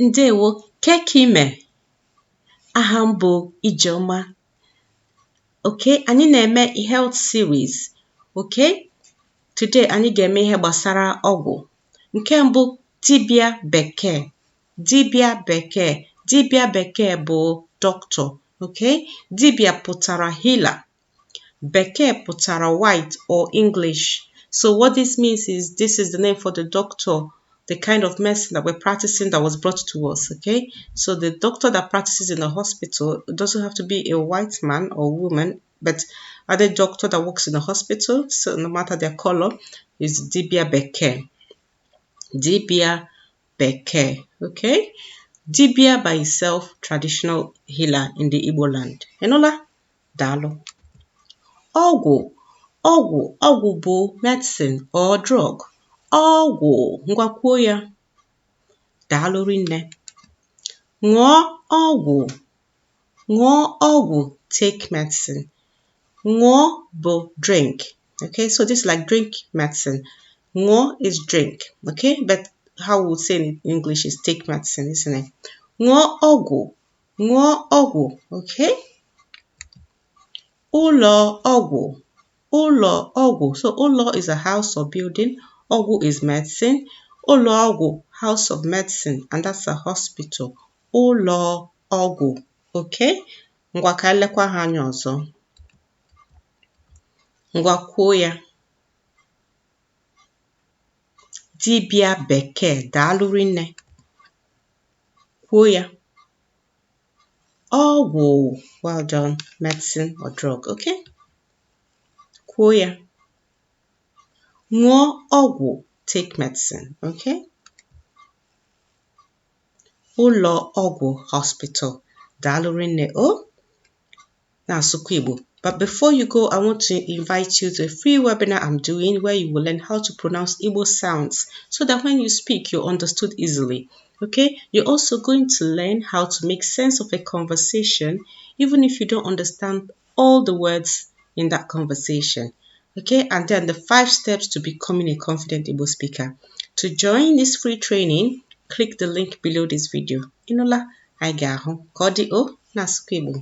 Ndewo kekime aha m bụ Ijeọma. Okay, anyị na-eme health series. Okay, today anyị ga-eme ihe gbasara ọgwụ. Nke mbụ, dibịa bekee. Dibịa bekee bụ doctor. Okay, dibịa pụtara healer. Bekee pụtara white or English. So what this means is this is the name for the doctor, the kind of medicine that we're practicing that was brought to us. Okay, so the doctor that practices in a hospital, it doesn't have to be a white man or woman, but other doctor that works in a hospital, so no matter their color, is dibia bekee. Dibia bekee. Okay, dibia by itself, traditional healer in the Igbo land. Enola dalo. Ọgwụ bụ medicine or drug. Ọgwụ, ngwa kwuo ya. Daalụ rinne. Ṅụọ ọgwụ, take medicine. Ṅụọ bụ drink. Okay, so this is like drink medicine. Ṅụọ is drink. Okay, but how we would say in English is take medicine, isn't it? Ṅụọ ọgwụ. Okay. Ụlọ ọgwụ. So ụlọ is a house or building. Ọgwụ is medicine. Ụlọ ọgwụ, house of medicine, and that's a hospital. Ụlọ ọgwụ. Okay? Ngwa ka elekwa ha anya ọzọ. Ngwa kwuo ya. Dibịa bekee, daalụ rinne. Kwuo ya. Ọgwụ, well done, medicine or drug. Okay? Kwuo ya. Ṅụọ ọgwụ, take medicine. Okay? Ụlọ ọgwụ, hospital. Daalụ rinne. Na-asụkwa Igbo. But before you go, I want to invite you to a free webinar I'm doing where you will learn how to pronounce Igbo sounds so that when you speak, you're understood easily. Okay? You're also going to learn how to make sense of a conversation even if you don't understand all the words in that conversation. Okay, and then the 5 steps to becoming a confident Igbo speaker. To join this free training, click the link below this video. Inola, I ga-ahụ ka ọ dị na asụkwa Igbo.